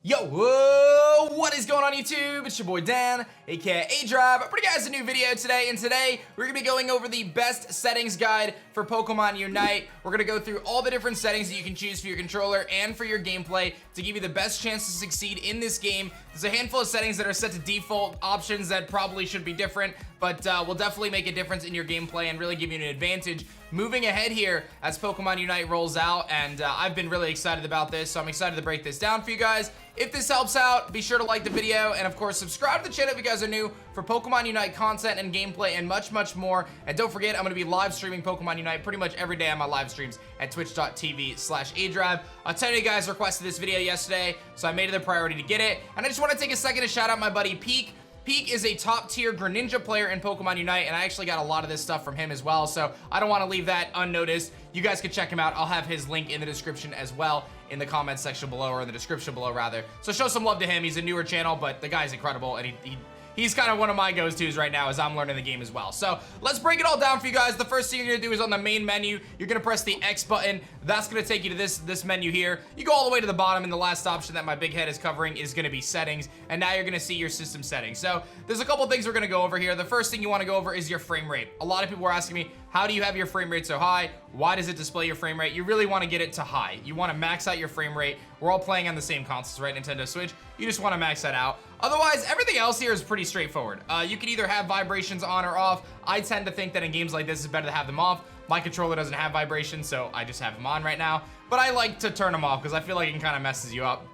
Yo, whoa, what is going on YouTube? It's your boy Dan, aka aDrive. I bring you guys a new video today, and today we're gonna be going over the best settings guide for Pokemon Unite. We're gonna go through all the different settings that you can choose for your controller and for your gameplay to give you the best chance to succeed in this game. There's a handful of settings that are set to default, options that probably should be different, but will definitely make a difference in your gameplay and really give you an advantage moving ahead here as Pokemon Unite rolls out. And I've been really excited about this, so I'm excited to break this down for you guys. If this helps out, be sure to like the video and of course subscribe to the channel if you guys are new for Pokemon Unite content and gameplay and much more. And don't forget, I'm going to be live streaming Pokemon Unite pretty much every day on my live streams at twitch.tv/aDrive. I'll tell you guys requested this video yesterday, so I made it a priority to get it. And I just want to take a second to shout out my buddy Peek. Peek is a top tier Greninja player in Pokemon Unite, and I actually got a lot of this stuff from him as well, so I don't want to leave that unnoticed. You guys can check him out. I'll have his link in the description as well, in the comments section below, or in the description below rather. So show some love to him. He's a newer channel, but the guy's incredible, and he's kind of one of my go-tos right now as I'm learning the game as well. So let's break it all down for you guys. The first thing you're gonna do is on the main menu, you're gonna press the X button. That's gonna take you to this menu here. You go all the way to the bottom, and the last option that my big head is covering is gonna be settings. And now you're gonna see your system settings. So there's a couple things we're gonna go over here. The first thing you wanna go over is your frame rate. A lot of people were asking me, how do you have your frame rate so high? Why does it display your frame rate? You really wanna get it to high. You wanna max out your frame rate. We're all playing on the same consoles, right? Nintendo Switch. You just wanna max that out. Otherwise, everything else here is pretty straightforward. You can either have vibrations on or off. I tend to think that in games like this, it's better to have them off. My controller doesn't have vibrations, so I just have them on right now. But I like to turn them off because I feel like it kind of messes you up.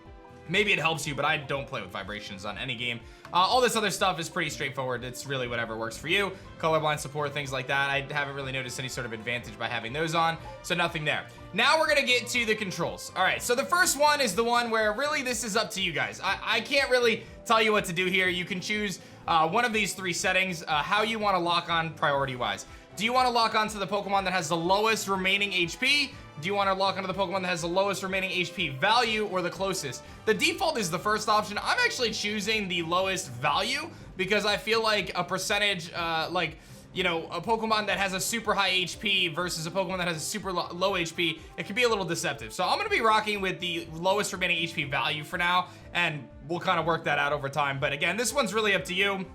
Maybe it helps you, but I don't play with vibrations on any game. All this other stuff is pretty straightforward. It's really whatever works for you. Colorblind support, things like that. I haven't really noticed any sort of advantage by having those on, so nothing there. Now we're gonna get to the controls. All right, so the first one is the one where really this is up to you guys. I can't really tell you what to do here. You can choose one of these three settings, how you wanna lock on priority-wise. Do you wanna lock onto the Pokemon that has the lowest remaining HP? Do you want to lock onto the Pokemon that has the lowest remaining HP value, or the closest? The default is the first option. I'm actually choosing the lowest value because I feel like a percentage, like, you know, a Pokemon that has a super high HP versus a Pokemon that has a super low HP, it can be a little deceptive. So I'm going to be rocking with the lowest remaining HP value for now, and we'll kind of work that out over time. But again, this one's really up to you.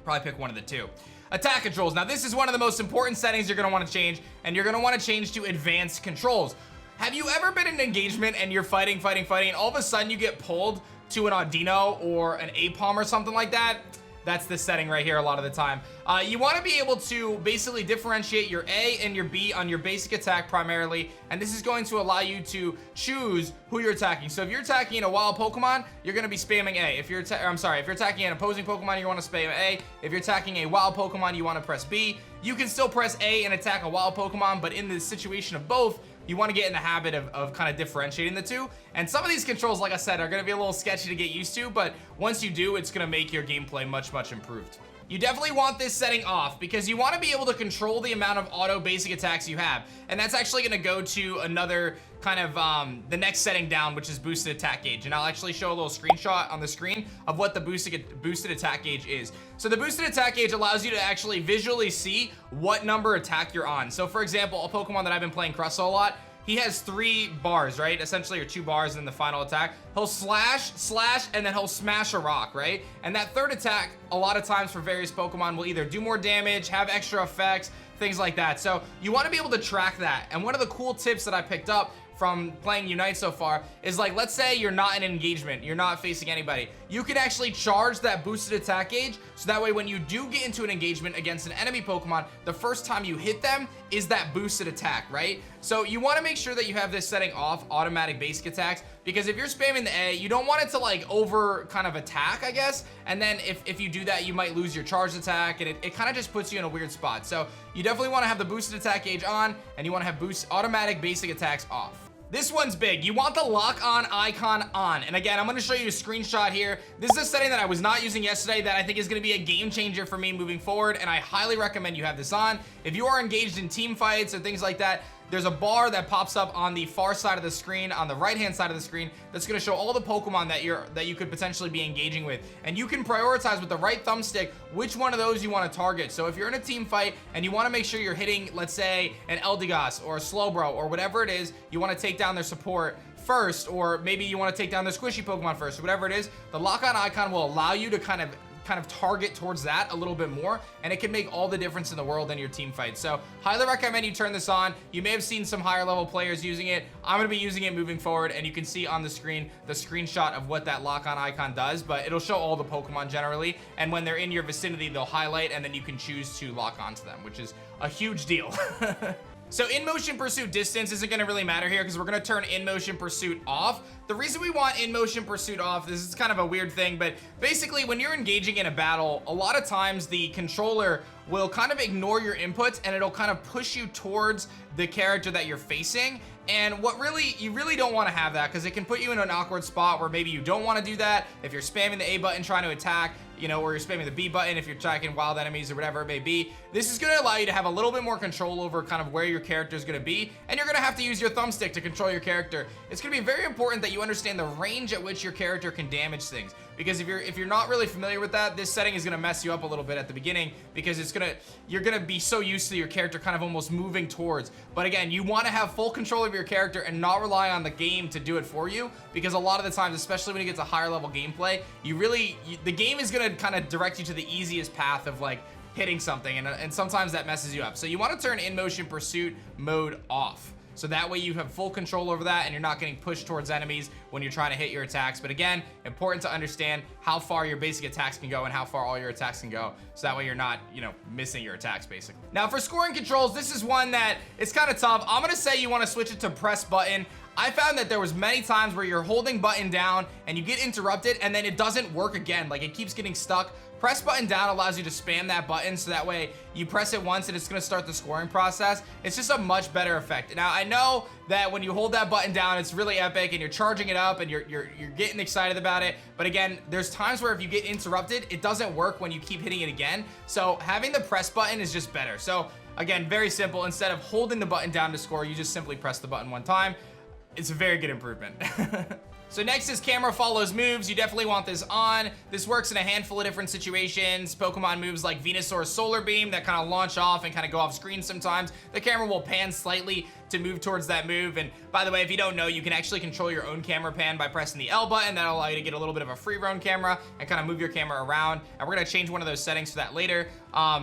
Probably pick one of the two. Attack controls. Now this is one of the most important settings you're gonna want to change, and you're gonna want to change to advanced controls. Have you ever been in an engagement and you're fighting, and all of a sudden you get pulled to an Audino or an Apom or something like that? That's the setting right here a lot of the time. You want to be able to basically differentiate your A and your B on your basic attack primarily, and this is going to allow you to choose who you're attacking. So if you're attacking a wild Pokemon, you're going to be spamming A. If you're attacking an opposing Pokemon, you want to spam A. If you're attacking a wild Pokemon, you want to press B. You can still press A and attack a wild Pokemon, but in the situation of both, you want to get in the habit of kind of differentiating the two. And some of these controls, like I said, are going to be a little sketchy to get used to, but once you do, it's going to make your gameplay much improved. You definitely want this setting off because you want to be able to control the amount of auto basic attacks you have. And that's actually going to go to another kind of the next setting down, which is boosted attack gauge. And I'll actually show a little screenshot on the screen of what the boosted attack gauge is. So the boosted attack gauge allows you to actually visually see what number attack you're on. So for example, a Pokemon that I've been playing Crustle a lot, he has 3 bars, right? Essentially, or 2 bars in the final attack. He'll slash, and then he'll smash a rock, right? And that third attack, a lot of times for various Pokemon, will either do more damage, have extra effects, things like that. So you want to be able to track that. And one of the cool tips that I picked up from playing Unite so far is, like, let's say you're not in an engagement, you're not facing anybody. You can actually charge that boosted attack gauge, so that way when you do get into an engagement against an enemy Pokemon, the first time you hit them is that boosted attack, right? So you want to make sure that you have this setting off, automatic basic attacks, because if you're spamming the A, you don't want it to like over kind of attack, I guess, and then if you do that, you might lose your charged attack, and it kind of just puts you in a weird spot. So you definitely want to have the boosted attack gauge on, and you want to have automatic basic attacks off. This one's big. You want the lock on icon on. And again, I'm going to show you a screenshot here. This is a setting that I was not using yesterday that I think is going to be a game changer for me moving forward, and I highly recommend you have this on. If you are engaged in team fights or things like that, there's a bar that pops up on the far side of the screen, on the right-hand side of the screen, that's gonna show all the Pokemon that you could potentially be engaging with. And you can prioritize with the right thumbstick which one of those you wanna target. So if you're in a team fight and you wanna make sure you're hitting, let's say, an Eldegoss or a Slowbro or whatever it is, you wanna take down their support first, or maybe you wanna take down their squishy Pokemon first, or whatever it is, the lock-on icon will allow you to kind of target towards that a little bit more, and it can make all the difference in the world in your team fight. So highly recommend you turn this on. You may have seen some higher level players using it. I'm gonna be using it moving forward, and you can see on the screen the screenshot of what that lock-on icon does, but it'll show all the Pokemon generally, and when they're in your vicinity, they'll highlight, and then you can choose to lock onto them, which is a huge deal. So in motion pursuit distance isn't gonna really matter here because we're gonna turn in motion pursuit off. The reason we want in motion pursuit off, this is kind of a weird thing, but basically when you're engaging in a battle, a lot of times the controller will kind of ignore your inputs and it'll kind of push you towards the character that you're facing. And you really don't want to have that, because it can put you in an awkward spot where maybe you don't want to do that. If you're spamming the A button trying to attack, you know, or you're spamming the B button if you're attacking wild enemies or whatever it may be, this is going to allow you to have a little bit more control over kind of where your character is going to be, and you're going to have to use your thumbstick to control your character. It's going to be very important that you understand the range at which your character can damage things, because if you're not really familiar with that, this setting is going to mess you up a little bit at the beginning, because you're going to be so used to your character kind of almost moving towards. But again, you want to have full control of your character and not rely on the game to do it for you, because a lot of the times, especially when you get to higher level gameplay, the game is going to kind of direct you to the easiest path of like hitting something, and sometimes that messes you up. So you want to turn in motion pursuit mode off, so that way you have full control over that and you're not getting pushed towards enemies when you're trying to hit your attacks. But again, important to understand how far your basic attacks can go and how far all your attacks can go, so that way you're not, you know, missing your attacks basically. Now for scoring controls, this is one that it's kind of tough. I'm gonna say you want to switch it to press button. I found that there was many times where you're holding button down and you get interrupted and then it doesn't work again, like it keeps getting stuck. Press button down allows you to spam that button, so that way you press it once and it's gonna start the scoring process. It's just a much better effect. Now I know that when you hold that button down, it's really epic and you're charging it up and you're getting excited about it. But again, there's times where if you get interrupted, it doesn't work when you keep hitting it again. So having the press button is just better. So again, very simple. Instead of holding the button down to score, you just simply press the button one time. It's a very good improvement. So next is camera follows moves. You definitely want this on. This works in a handful of different situations. Pokemon moves like Venusaur's Solar Beam that kind of launch off and kind of go off screen sometimes. The camera will pan slightly to move towards that move. And by the way, if you don't know, you can actually control your own camera pan by pressing the L button. That'll allow you to get a little bit of a free roam camera and kind of move your camera around. And we're gonna change one of those settings for that later.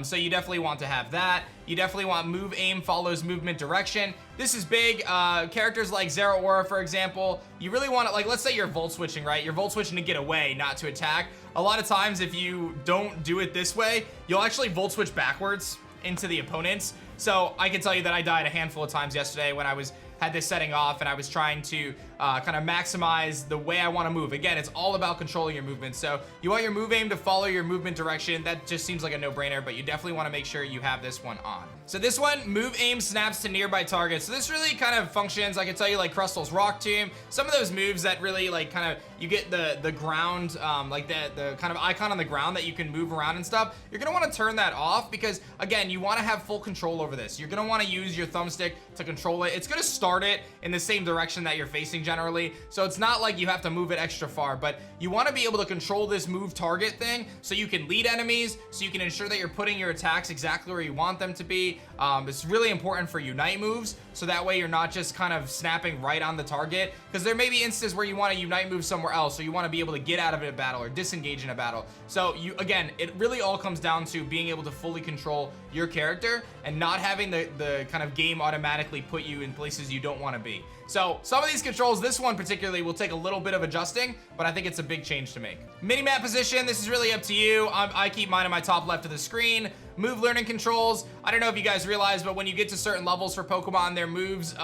So you definitely want to have that. You definitely want move aim follows movement direction. This is big. Characters like ZERAORA, for example, you really want to, like, let's say you're volt switching, right? You're volt switching to get away, not to attack. A lot of times, if you don't do it this way, you'll actually volt switch backwards into the opponents. So I can tell you that I died a handful of times yesterday when I had this setting off and I was trying to kind of maximize the way I want to move. Again, it's all about controlling your movement. So you want your move aim to follow your movement direction. That just seems like a no-brainer, but you definitely want to make sure you have this one on. So this one, move aim snaps to nearby targets. So this really kind of functions, I can tell you, like Crustal's Rock Tomb. Some of those moves that really like kind of, you get the ground, like the kind of icon on the ground that you can move around and stuff. You're going to want to turn that off because, again, you want to have full control over this. You're going to want to use your thumbstick to control it. It's going to start it in the same direction that you're facing generally. So it's not like you have to move it extra far, but you want to be able to control this move target thing so you can lead enemies, so you can ensure that you're putting your attacks exactly where you want them to be. It's really important for unite moves, so that way you're not just kind of snapping right on the target, because there may be instances where you want to unite move somewhere else, so you want to be able to get out of a battle or disengage in a battle. So again, it really all comes down to being able to fully control your character and not having the kind of game automatically put you in places you don't want to be. So some of these controls, this one particularly, will take a little bit of adjusting, but I think it's a big change to make. Minimap position, this is really up to you. I keep mine in my top left of the screen. Move learning controls, I don't know if you guys realize, but when you get to certain levels for Pokemon, their moves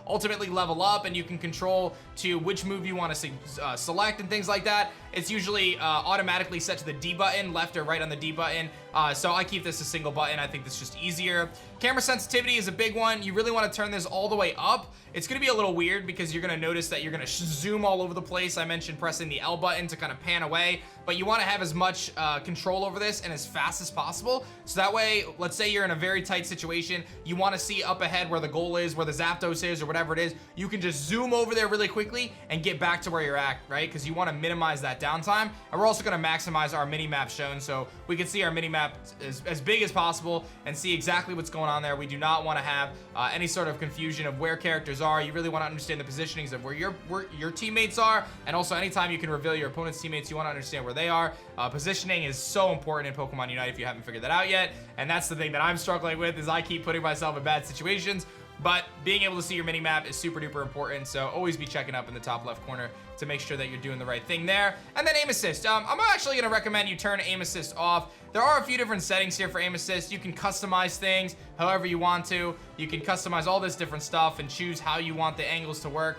ultimately level up, and you can control to which move you want to select and things like that. It's usually automatically set to the D button, left or right on the D button. So I keep this a single button. I think this is just easier. Camera sensitivity is a big one. You really want to turn this all the way up. It's going to be a little weird because you're going to notice that you're going to zoom all over the place. I mentioned pressing the L button to kind of pan away, but you want to have as much control over this and as fast as possible. So that way, let's say you're in a very tight situation, you want to see up ahead where the goal is, where the Zapdos is, or whatever it is, you can just zoom over there really quickly and get back to where you're at, right? Because you want to minimize that downtime. And we're also going to maximize our mini map shown so we can see our mini map as big as possible and see exactly what's going on there. We do not want to have any sort of confusion of where characters are. You really want to understand the positionings of where your teammates are, and also anytime you can reveal your opponent's teammates, you want to understand where they are. Positioning is so important in Pokemon Unite if you haven't figured that out yet, and that's the thing that I'm struggling with, is I keep putting myself in bad situations. But being able to see your mini map is super duper important, so always be checking up in the top left corner to make sure that you're doing the right thing there. And then aim assist. I'm actually going to recommend you turn aim assist off. There are a few different settings here for aim assist. You can customize things however you want to. You can customize all this different stuff and choose how you want the angles to work.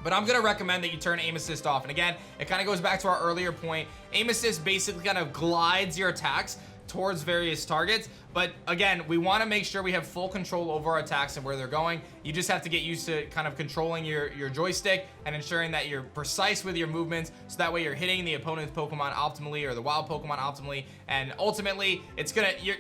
But I'm gonna recommend that you turn aim assist off. And again, it kind of goes back to our earlier point. Aim assist basically kind of glides your attacks towards various targets, but again, we want to make sure we have full control over our attacks and where they're going. You just have to get used to kind of controlling your joystick and ensuring that you're precise with your movements, so that way you're hitting the opponent's Pokemon optimally, or the wild Pokemon optimally, and ultimately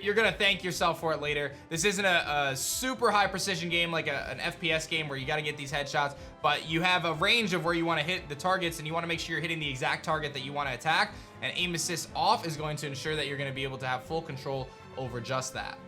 you're gonna thank yourself for it later. This isn't a super high precision game like an FPS game where you got to get these headshots, but you have a range of where you want to hit the targets, and you want to make sure you're hitting the exact target that you want to attack, and aim assist off is going to ensure that you're going to be able to have full control over just that.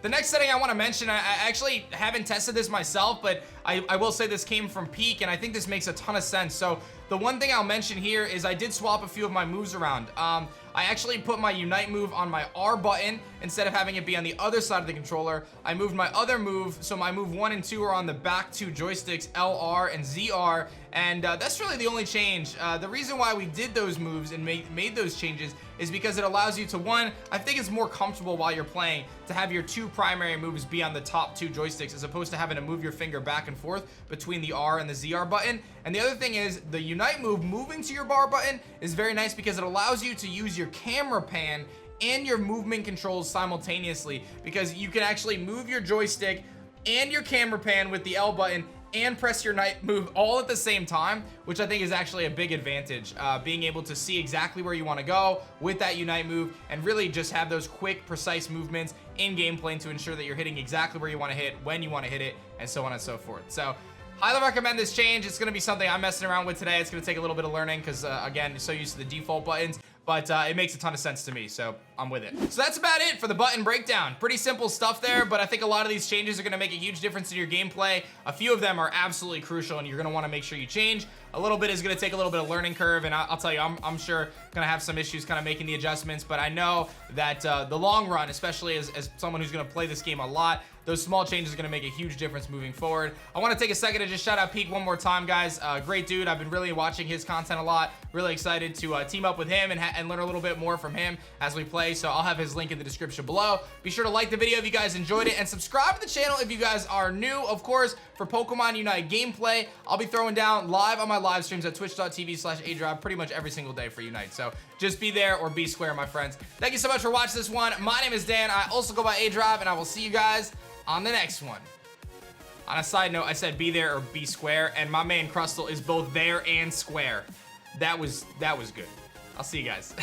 The next setting I want to mention, I actually haven't tested this myself, but I will say this came from Peek, and I think this makes a ton of sense. So the one thing I'll mention here is I did swap a few of my moves around. I actually put my Unite move on my R button instead of having it be on the other side of the controller. I moved my other move, so my move 1 and 2 are on the back two joysticks, LR and ZR, and that's really the only change. The reason why we did those moves and made those changes is because it allows you to, one, I think it's more comfortable while you're playing to have your two primary moves be on the top two joysticks as opposed to having to move your finger back and forth between the R and the ZR button. And the other thing is the Unite move moving to your bar button is very nice because it allows you to use your camera pan and your movement controls simultaneously, because you can actually move your joystick and your camera pan with the L button and press your Unite move all at the same time, which I think is actually a big advantage. Being able to see exactly where you want to go with that Unite move and really just have those quick, precise movements in gameplay to ensure that you're hitting exactly where you want to hit, when you want to hit it, and so on and so forth. So highly recommend this change. It's going to be something I'm messing around with today. It's going to take a little bit of learning because, again, so used to the default buttons, but it makes a ton of sense to me, so I'm with it. So that's about it for the button breakdown. Pretty simple stuff there, but I think a lot of these changes are going to make a huge difference in your gameplay. A few of them are absolutely crucial, and you're going to want to make sure you change. A little bit is going to take a little bit of learning curve, and I'll tell you, I'm sure going to have some issues kind of making the adjustments, but I know that the long run, especially as someone who's going to play this game a lot, those small changes are going to make a huge difference moving forward. I want to take a second to just shout out Peek one more time, guys. Great dude. I've been really watching his content a lot. Really excited to team up with him and learn a little bit more from him as we play. So I'll have his link in the description below. Be sure to like the video if you guys enjoyed it, and subscribe to the channel if you guys are new. Of course, for Pokemon Unite gameplay, I'll be throwing down live on my live streams at twitch.tv/aDrive pretty much every single day for Unite. So just be there or be square, my friends. Thank you so much for watching this one. My name is Dan. I also go by aDrive, and I will see you guys on the next one. On a side note, I said be there or be square, and my man Crustle is both there and square. That was good. I'll see you guys.